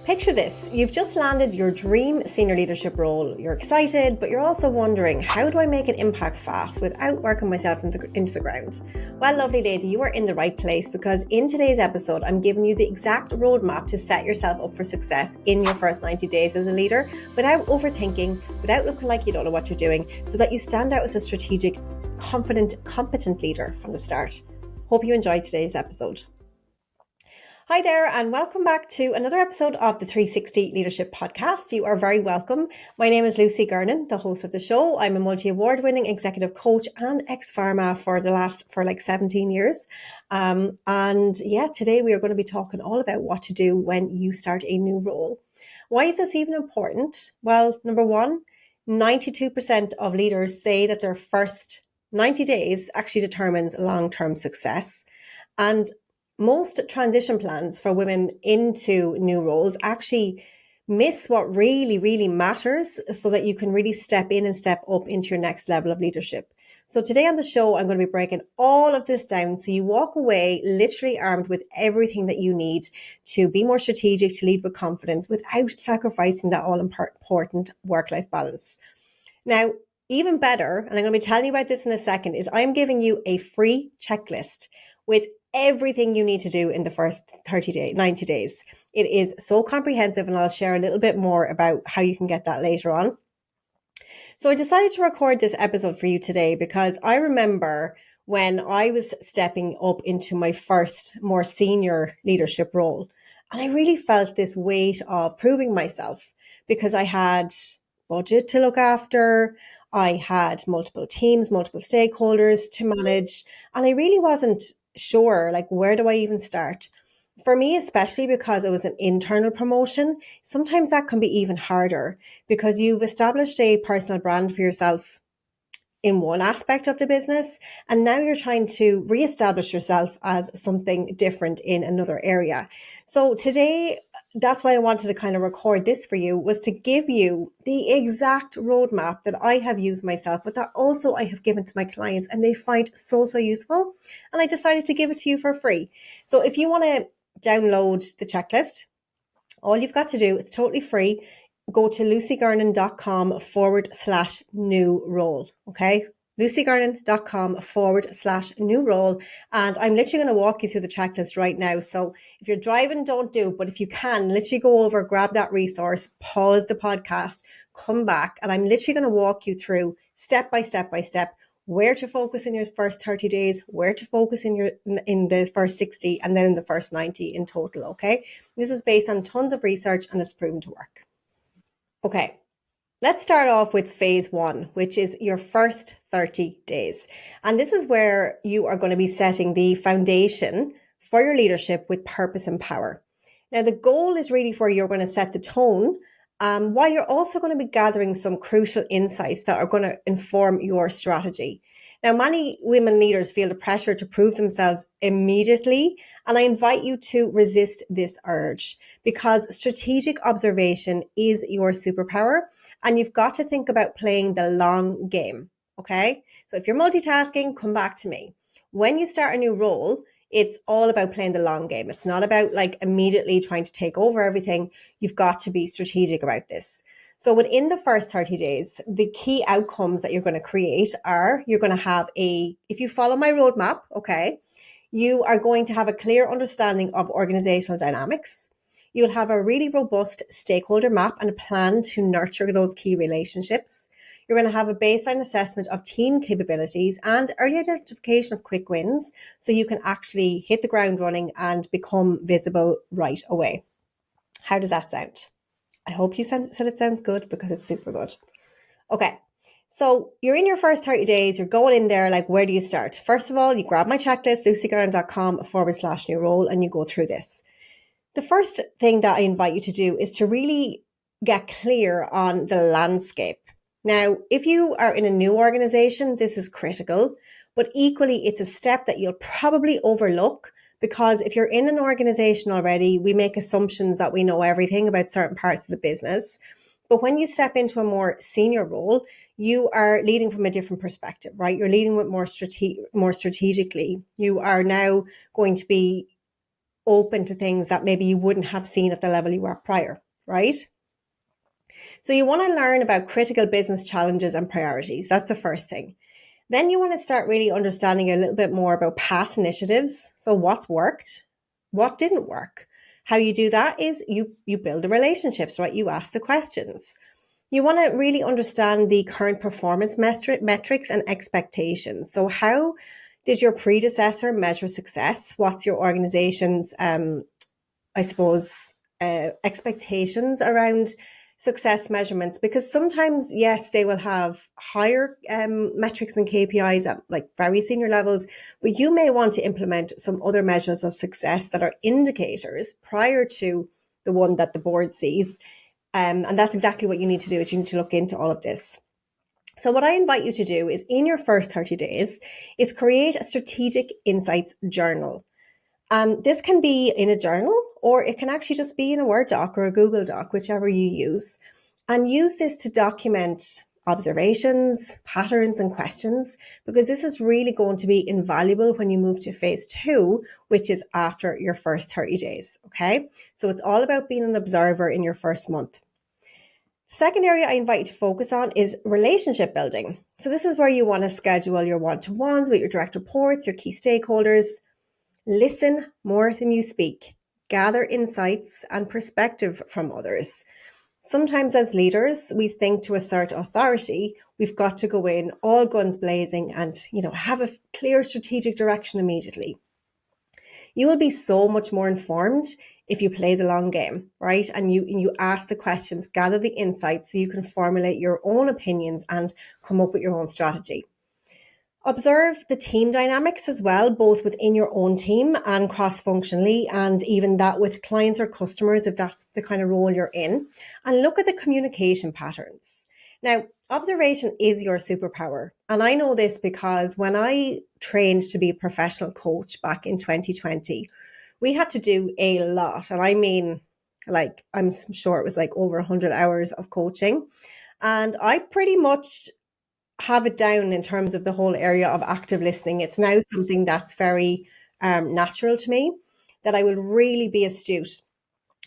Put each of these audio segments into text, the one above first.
Picture this, you've just landed your dream senior leadership role. You're excited, but you're also wondering, how do I make an impact fast without working myself into the ground? Well, lovely lady, you are in the right place, because in today's episode, I'm giving you the exact roadmap to set yourself up for success in your first 90 days as a leader, without overthinking, without looking like you don't know what you're doing, so that you stand out as a strategic, confident, competent leader from the start. Hope you enjoyed today's episode. Hi there, and welcome back to another episode of the 360 LeadHERship Podcast. You are very welcome. My name is Lucy Gernon, the host of the show. I'm a multi-award winning executive coach and ex-pharma for 17 years. Today we are going to be talking all about what to do when you start a new role. Why is this even important? Well, number one, 92% of leaders say that their first 90 days actually determines long-term success. And most transition plans for women into new roles actually miss what really matters, so that you can really step in and step up into your next level of leadership. So today on the show, I'm going to be breaking all of this down so you walk away literally armed with everything that you need to be more strategic, to lead with confidence without sacrificing that all-important work-life balance. Now, even better, and I'm going to be telling you about this in a second, is I'm giving you a free checklist with everything you need to do in the first 90 days. It is so comprehensive, and I'll share a little bit more about how you can get that later on. So I decided to record this episode for you today because I remember when I was stepping up into my first more senior leadership role, and I really felt this weight of proving myself, because I had budget to look after, I had multiple teams, multiple stakeholders to manage, and I really wasn't sure, where do I even start? For me, especially because it was an internal promotion, sometimes that can be even harder, because you've established a personal brand for yourself in one aspect of the business, and now you're trying to reestablish yourself as something different in another area. So today, that's why I wanted to kind of record this for you, was to give you the exact roadmap that I have used myself, but that also I have given to my clients, and they find so useful. And I decided to give it to you for free. So if you want to download the checklist, all you've got to do, it's totally free. Go to lucygernon.com/new role. Okay. lucygernon.com/new role. And I'm literally going to walk you through the checklist right now. So if you're driving, don't do, but if you can, literally go over, grab that resource, pause the podcast, come back. And I'm literally going to walk you through step by step where to focus in your first 30 days, where to focus in the first 60, and then in the first 90 in total. Okay. This is based on tons of research, and it's proven to work. Okay, let's start off with phase one, which is your first 30 days. And this is where you are going to be setting the foundation for your leadership with purpose and power. Now, the goal is really where you're going to set the tone, while you're also going to be gathering some crucial insights that are going to inform your strategy. Now, many women leaders feel the pressure to prove themselves immediately, and I invite you to resist this urge, because strategic observation is your superpower, and you've got to think about playing the long game, okay? So if you're multitasking, come back to me. When you start a new role, it's all about playing the long game. It's not about immediately trying to take over everything. You've got to be strategic about this. So within the first 30 days, the key outcomes that you're going to create are, you're going to have if you follow my roadmap, okay, you are going to have a clear understanding of organizational dynamics. You'll have a really robust stakeholder map and a plan to nurture those key relationships. You're going to have a baseline assessment of team capabilities and early identification of quick wins, so you can actually hit the ground running and become visible right away. How does that sound? I hope you said it sounds good, because it's super good. Okay, so you're in your first 30 days, you're going in there, where do you start? First of all, you grab my checklist, lucygernon.com/new role, and you go through this. The first thing that I invite you to do is to really get clear on the landscape. Now, if you are in a new organization, this is critical, but equally it's a step that you'll probably overlook, because if you're in an organization already, we make assumptions that we know everything about certain parts of the business. But when you step into a more senior role, you are leading from a different perspective, right? You're leading with more strategically. You are now going to be open to things that maybe you wouldn't have seen at the level you were prior, right? So you want to learn about critical business challenges and priorities. That's the first thing. Then you want to start really understanding a little bit more about past initiatives. So what's worked, what didn't work. How you do that is you build the relationships, right? You ask the questions. You want to really understand the current performance metrics and expectations. So how did your predecessor measure success? What's your organization's, expectations around success measurements? Because sometimes, yes, they will have higher metrics and KPIs at like very senior levels, but you may want to implement some other measures of success that are indicators prior to the one that the board sees. And that's exactly what you need to do, is you need to look into all of this. So what I invite you to do is, in your first 30 days, is create a strategic insights journal. This can be in a journal, or it can actually just be in a Word doc or a Google doc, whichever you use. And use this to document observations, patterns, and questions, because this is really going to be invaluable when you move to phase 2, which is after your first 30 days. Okay. So it's all about being an observer in your first month. Second area I invite you to focus on is relationship building. So this is where you want to schedule your one-to-ones with your direct reports, your key stakeholders. Listen more than you speak. Gather insights and perspective from others. Sometimes as leaders, we think to assert authority, we've got to go in all guns blazing and, have a clear strategic direction immediately. You will be so much more informed if you play the long game, right? And you ask the questions, gather the insights so you can formulate your own opinions and come up with your own strategy. Observe the team dynamics as well, both within your own team and cross-functionally, and even that with clients or customers, if that's the kind of role you're in. And look at the communication patterns. Now, observation is your superpower. And I know this because when I trained to be a professional coach back in 2020, we had to do a lot. And I mean, I'm sure it was like over 100 hours of coaching. And I pretty much have it down in terms of the whole area of active listening. It's now something that's very natural to me, that I will really be astute.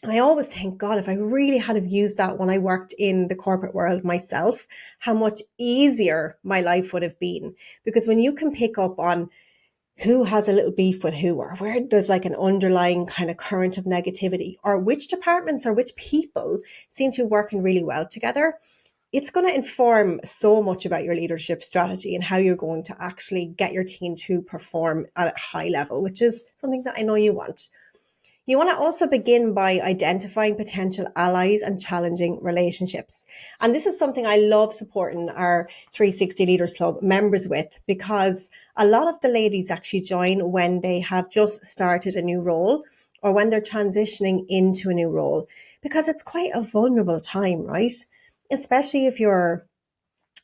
And I always think, God, if I really had have used that when I worked in the corporate world myself, how much easier my life would have been. Because when you can pick up on who has a little beef with who, or where there's like an underlying kind of current of negativity, or which departments or which people seem to be working really well together, it's going to inform so much about your leadership strategy and how you're going to actually get your team to perform at a high level, which is something that I know you want. You want to also begin by identifying potential allies and challenging relationships. And this is something I love supporting our 360 Leaders Club members with, because a lot of the ladies actually join when they have just started a new role or when they're transitioning into a new role, because it's quite a vulnerable time, right? Especially if you're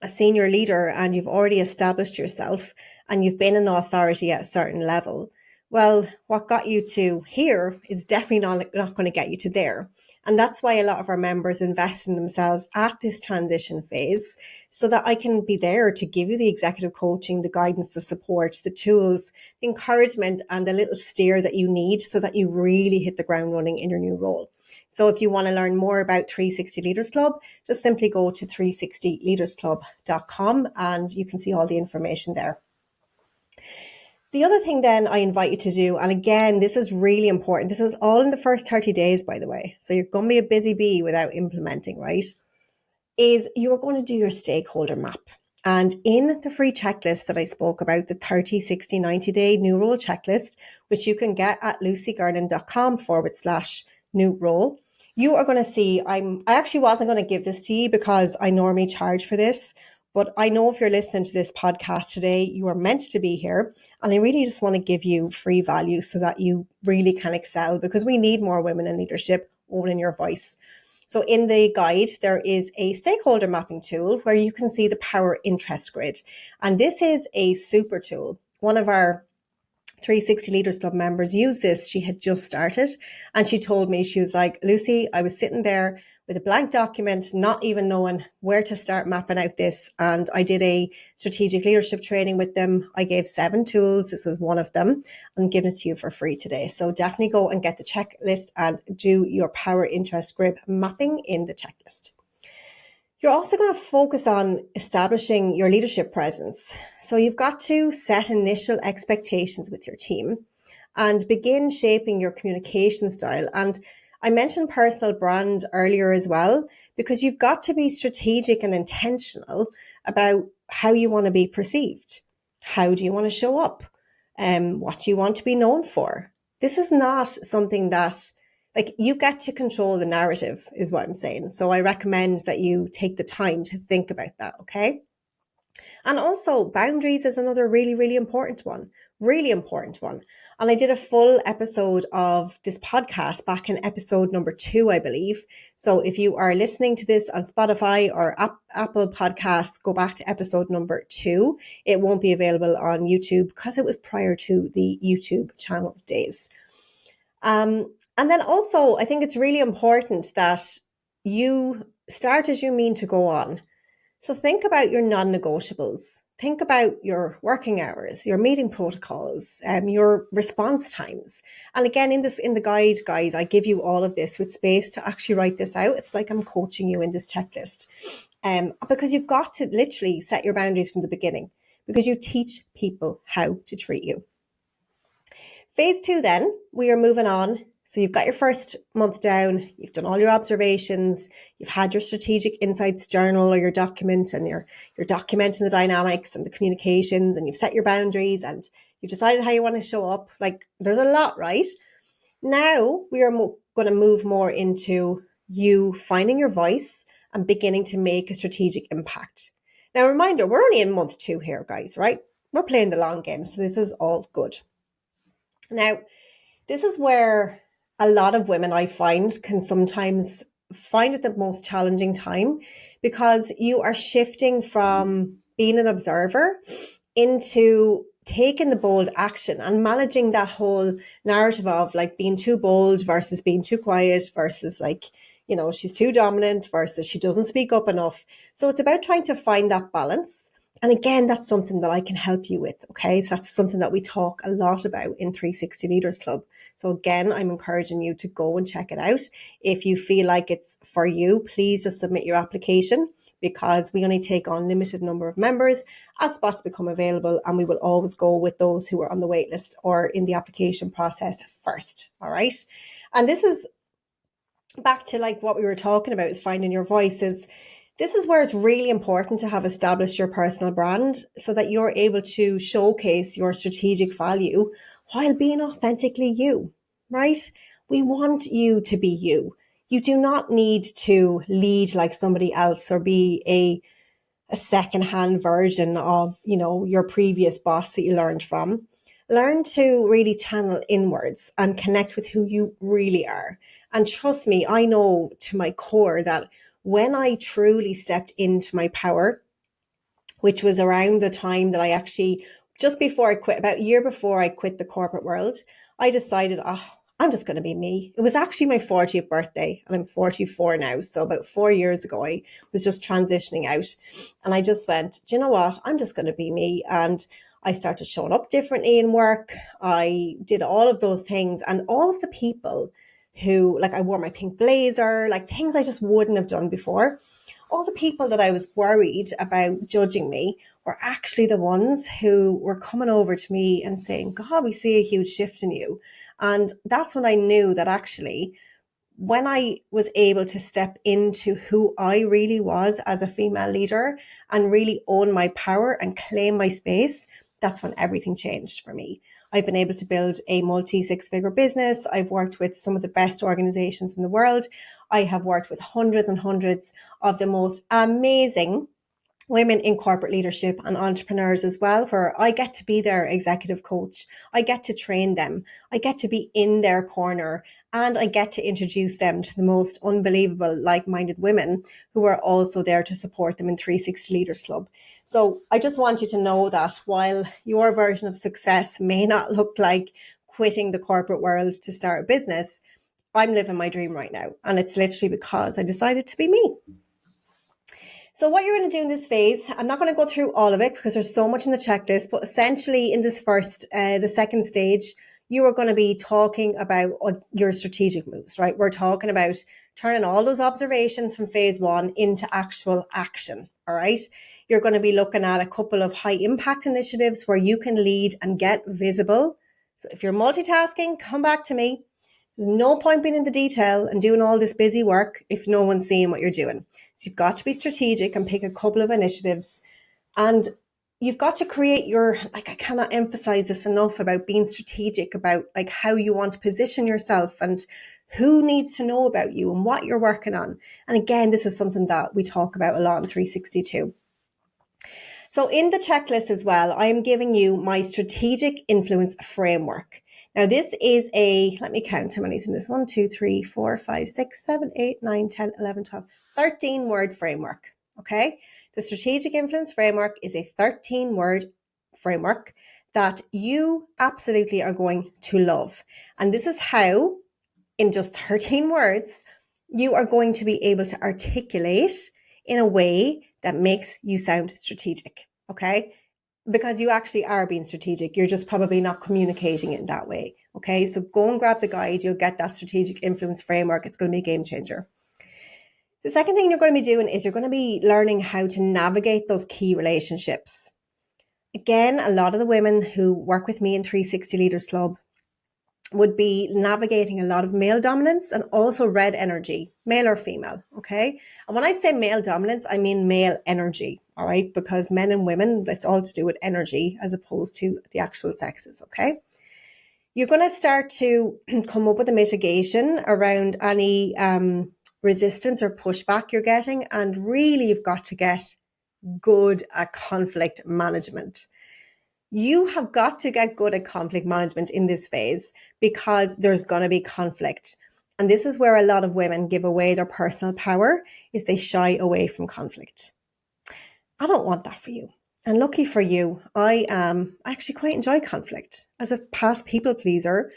a senior leader and you've already established yourself and you've been an authority at a certain level. Well, what got you to here is definitely not going to get you to there. And that's why a lot of our members invest in themselves at this transition phase, so that I can be there to give you the executive coaching, the guidance, the support, the tools, the encouragement, and the little steer that you need so that you really hit the ground running in your new role. So if you want to learn more about 360 Leaders Club, just simply go to 360leadersclub.com and you can see all the information there. The other thing then I invite you to do, and again, this is really important. This is all in the first 30 days, by the way. So you're going to be a busy bee without implementing, right? Is you are going to do your stakeholder map. And in the free checklist that I spoke about, the 30, 60, 90 day new role checklist, which you can get at lucygernon.com/new role, you are going to see, I actually wasn't going to give this to you because I normally charge for this. But I know if you're listening to this podcast today, you are meant to be here. And I really just want to give you free value so that you really can excel, because we need more women in leadership owning your voice. So in the guide, there is a stakeholder mapping tool where you can see the power interest grid. And this is a super tool. One of our 360 Leaders Club members used this. She had just started and she told me, she was like, Lucy, I was sitting there with a blank document, not even knowing where to start mapping out this. And I did a strategic leadership training with them. I gave 7 tools. This was one of them. I'm giving it to you for free today. So definitely go and get the checklist and do your power interest group mapping in the checklist. You're also going to focus on establishing your leadership presence. So you've got to set initial expectations with your team and begin shaping your communication style. And I mentioned personal brand earlier as well, because you've got to be strategic and intentional about how you want to be perceived. How do you want to show up? What do you want to be known for? This is not something that, like, you get to control the narrative is what I'm saying. So I recommend that you take the time to think about that, okay? And also boundaries is another really, really important one. Really important one. And I did a full episode of this podcast back in episode number 2, I believe. So if you are listening to this on Spotify or Apple Podcasts, go back to episode number 2. It won't be available on YouTube because it was prior to the YouTube channel days. And then also, I think it's really important that you start as you mean to go on. So think about your non-negotiables. Think about your working hours, your meeting protocols, your response times. And again, in the guide, guys, I give you all of this with space to actually write this out. It's like I'm coaching you in this checklist. Because you've got to literally set your boundaries from the beginning, because you teach people how to treat you. Phase 2, then, we are moving on. So you've got your first month down, you've done all your observations, you've had your strategic insights journal or your document, and you're documenting the dynamics and the communications, and you've set your boundaries and you've decided how you want to show up. Like, there's a lot, right? Now we are going to move more into you finding your voice and beginning to make a strategic impact. Now, reminder, we're only in month 2 here, guys, right? We're playing the long game, so this is all good. Now, this is where a lot of women, I find, can sometimes find it the most challenging time, because you are shifting from being an observer into taking the bold action and managing that whole narrative of like being too bold versus being too quiet versus like, you know, she's too dominant versus she doesn't speak up enough. So it's about trying to find that balance. And again, that's something that I can help you with, okay? So that's something that we talk a lot about in 360 Leaders Club. So again, I'm encouraging you to go and check it out. If you feel like it's for you, please just submit your application, because we only take on limited number of members as spots become available, and we will always go with those who are on the wait list or in the application process first, all right? And this is back to like what we were talking about, is finding your voices. This is where it's really important to have established your personal brand so that you're able to showcase your strategic value while being authentically you, right? We want you to be you. You do not need to lead like somebody else or be a second-hand version of, you know, your previous boss that you learned from. Learn to really channel inwards and connect with who you really are. And trust me, I know to my core that when I truly stepped into my power, which was around the time that I actually, just before I quit, about a year before I quit the corporate world, I decided, I'm just going to be me. It was actually my 40th birthday, and I'm 44 now. So about 4 years ago, I was just transitioning out, and I just went, do you know what? I'm just going to be me. And I started showing up differently in work. I did all of those things, and all of the people who, like, I wore my pink blazer, like things I just wouldn't have done before. All the people that I was worried about judging me were actually the ones who were coming over to me and saying, God, we see a huge shift in you. And that's when I knew that actually, when I was able to step into who I really was as a female leader and really own my power and claim my space, that's when everything changed for me. I've been able to build a multi-6-figure business. I've worked with some of the best organizations in the world. I have worked with hundreds and hundreds of the most amazing women in corporate leadership and entrepreneurs as well, where I get to be their executive coach. I get to train them. I get to be in their corner, and I get to introduce them to the most unbelievable like-minded women who are also there to support them in 360 Leaders Club. So I just want you to know that while your version of success may not look like quitting the corporate world to start a business, I'm living my dream right now. And it's literally because I decided to be me. So what you're going to do in this phase, I'm not going to go through all of it because there's so much in the checklist, but essentially in this the second stage, you are going to be talking about your strategic moves, right? We're talking about turning all those observations from phase 1 into actual action, all right? You're going to be looking at a couple of high impact initiatives where you can lead and get visible. So if you're multitasking, come back to me. There's no point being in the detail and doing all this busy work if no one's seeing what you're doing. So you've got to be strategic and pick a couple of initiatives, and you've got to create I cannot emphasize this enough about being strategic about how you want to position yourself and who needs to know about you and what you're working on. And again, this is something that we talk about a lot in 362. So in the checklist as well, I am giving you my strategic influence framework. Now this is let me count how many's in this, 1, 2, 3, 4, 5, 6, 7, 8, 9, 10, 11, 12, 13 word framework. Okay. The strategic influence framework is a 13 word framework that you absolutely are going to love. And this is how, in just 13 words, you are going to be able to articulate in a way that makes you sound strategic, okay? Because you actually are being strategic. You're just probably not communicating it in that way, okay? So go and grab the guide. You'll get that strategic influence framework. It's going to be a game changer. The second thing you're going to be doing is you're going to be learning how to navigate those key relationships. Again, a lot of the women who work with me in 360 Leaders Club would be navigating a lot of male dominance and also red energy, male or female, okay? And when I say male dominance, I mean male energy, all right? Because men and women, that's all to do with energy as opposed to the actual sexes, okay? You're going to start to come up with a mitigation around any resistance or pushback you're getting, and really you've got to get good at conflict management. You have got to get good at conflict management in this phase because there's going to be conflict. And this is where a lot of women give away their personal power, is they shy away from conflict. I don't want that for you. And lucky for you, I actually quite enjoy conflict. As a past people pleaser,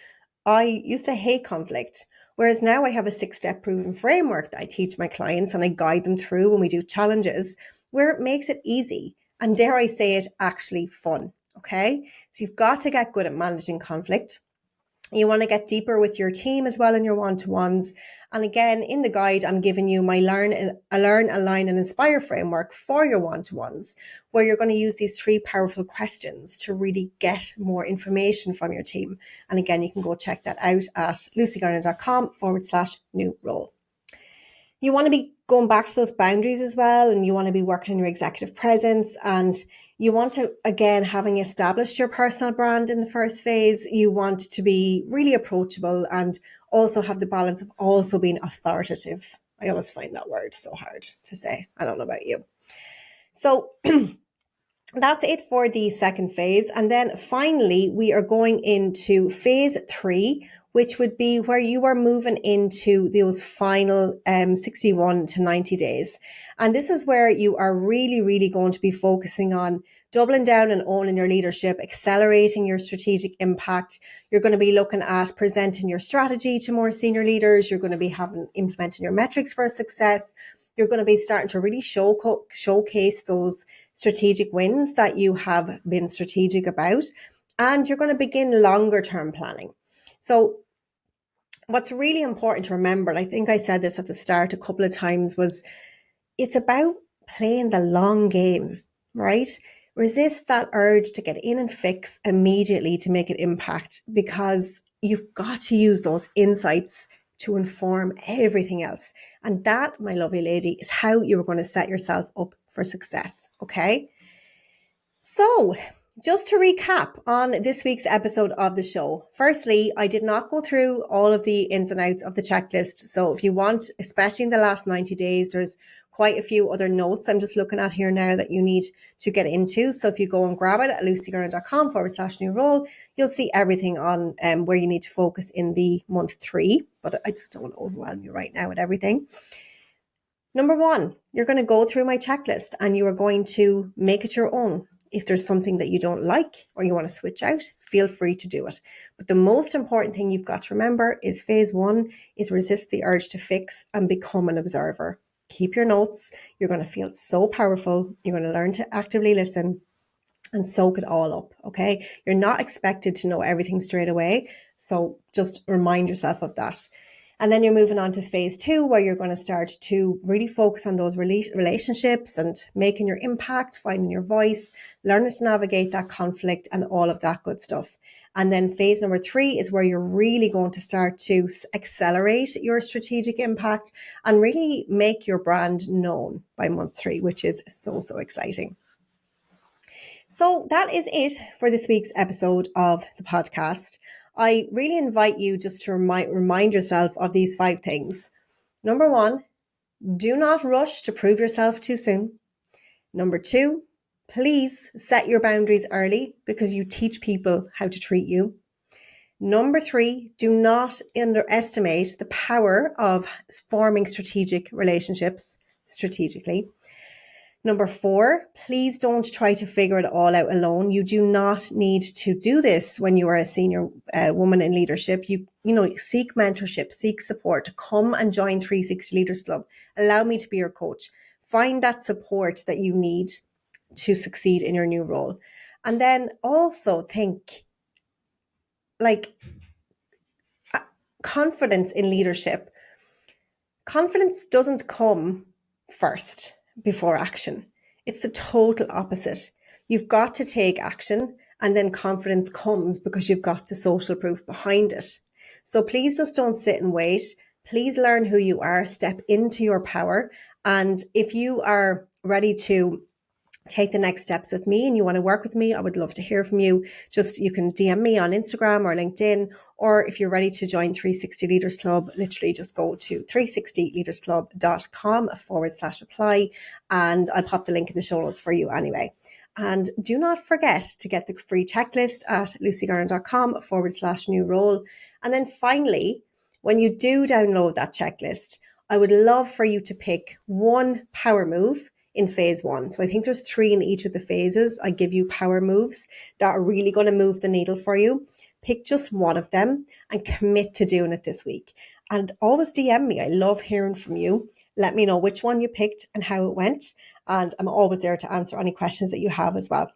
I used to hate conflict. Whereas now I have a 6-step proven framework that I teach my clients and I guide them through when we do challenges where it makes it easy. And dare I say it, actually fun. Okay, so you've got to get good at managing conflict. You want to get deeper with your team as well in your one-to-ones. And again, in the guide, I'm giving you my learn, align, and inspire framework for your one-to-ones, where you're going to use these 3 powerful questions to really get more information from your team. And again, you can go check that out at lucygernon.com/new role. You want to be going back to those boundaries as well, and you want to be working on your executive presence, and you want to, again, having established your personal brand in the first phase, you want to be really approachable and also have the balance of also being authoritative. I always find that word so hard to say. I don't know about you. So that's it for the second phase. And then finally, we are going into phase 3, which would be where you are moving into those final 61 to 90 days. And this is where you are really, really going to be focusing on doubling down and owning your leadership, accelerating your strategic impact. You're going to be looking at presenting your strategy to more senior leaders. You're going to be implementing your metrics for success. You're going to be starting to really showcase those strategic wins that you have been strategic about. And you're going to begin longer term planning. So what's really important to remember, and I think I said this at the start a couple of times, was it's about playing the long game, right? Resist that urge to get in and fix immediately to make an impact, because you've got to use those insights to inform everything else. And that, my lovely lady, is how you're going to set yourself up for success, okay? So just to recap on this week's episode of the show. Firstly, I did not go through all of the ins and outs of the checklist. So if you want, especially in the last 90 days, there's quite a few other notes I'm just looking at here now that you need to get into. So if you go and grab it at lucygernon.com/new role, you'll see everything on where you need to focus in the month 3. But I just don't want to overwhelm you right now with everything. Number 1, you're going to go through my checklist and you are going to make it your own. if there's something that you don't like or you want to switch out, feel free to do it. But the most important thing you've got to remember is phase 1 is resist the urge to fix and become an observer. Keep your notes. You're going to feel so powerful. You're going to learn to actively listen and soak it all up, okay? You're not expected to know everything straight away, so just remind yourself of that. And then you're moving on to phase 2, where you're going to start to really focus on those relationships and making your impact, finding your voice, learning to navigate that conflict and all of that good stuff. And then phase number 3 is where you're really going to start to accelerate your strategic impact and really make your brand known by month 3, which is so exciting. So that is it for this week's episode of the podcast. I really invite you just to remind yourself of these 5 things. Number 1, do not rush to prove yourself too soon. Number 2, please set your boundaries early because you teach people how to treat you. Number 3, do not underestimate the power of forming strategic relationships strategically. Number 4, please don't try to figure it all out alone. You do not need to do this when you are a senior woman in leadership. You seek mentorship, seek support. Come and join 360 Leaders Club. Allow me to be your coach. Find that support that you need to succeed in your new role. And then also think, confidence in leadership. Confidence doesn't come first before action. It's the total opposite. You've got to take action, and then confidence comes because you've got the social proof behind it. So please just don't sit and wait. Please learn who you are, step into your power. And if you are ready to take the next steps with me and you want to work with me, I would love to hear from you. You can DM me on Instagram or LinkedIn, or if you're ready to join 360 Leaders Club, literally just go to 360leadersclub.com/apply, and I'll pop the link in the show notes for you anyway. And do not forget to get the free checklist at lucygernon.com/new role. And then finally, when you do download that checklist, I would love for you to pick one power move in phase 1. So I think there's 3 in each of the phases. I give you power moves that are really going to move the needle for you. Pick just one of them and commit to doing it this week. And always DM me. I love hearing from you. Let me know which one you picked and how it went. And I'm always there to answer any questions that you have as well.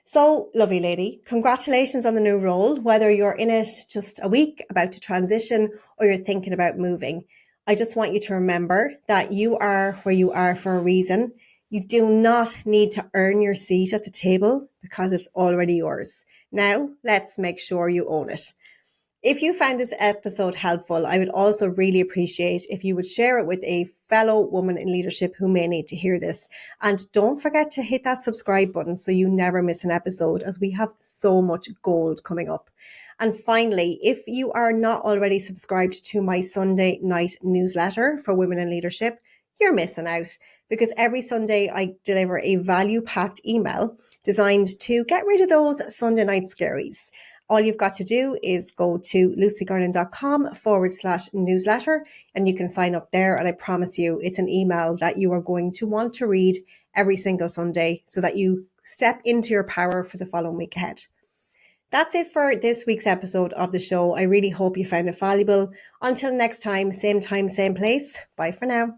So, lovely lady, congratulations on the new role, whether you're in it just a week, about to transition, or you're thinking about moving. I just want you to remember that you are where you are for a reason. You do not need to earn your seat at the table because it's already yours. Now, let's make sure you own it. If you found this episode helpful, I would also really appreciate if you would share it with a fellow woman in leadership who may need to hear this. And don't forget to hit that subscribe button so you never miss an episode, as we have so much gold coming up. And finally, if you are not already subscribed to my Sunday night newsletter for women in leadership, you're missing out, because every Sunday I deliver a value-packed email designed to get rid of those Sunday night scaries. All you've got to do is go to lucygernon.com/newsletter and you can sign up there. And I promise you, it's an email that you are going to want to read every single Sunday so that you step into your power for the following week ahead. That's it for this week's episode of the show. I really hope you found it valuable. Until next time, same place. Bye for now.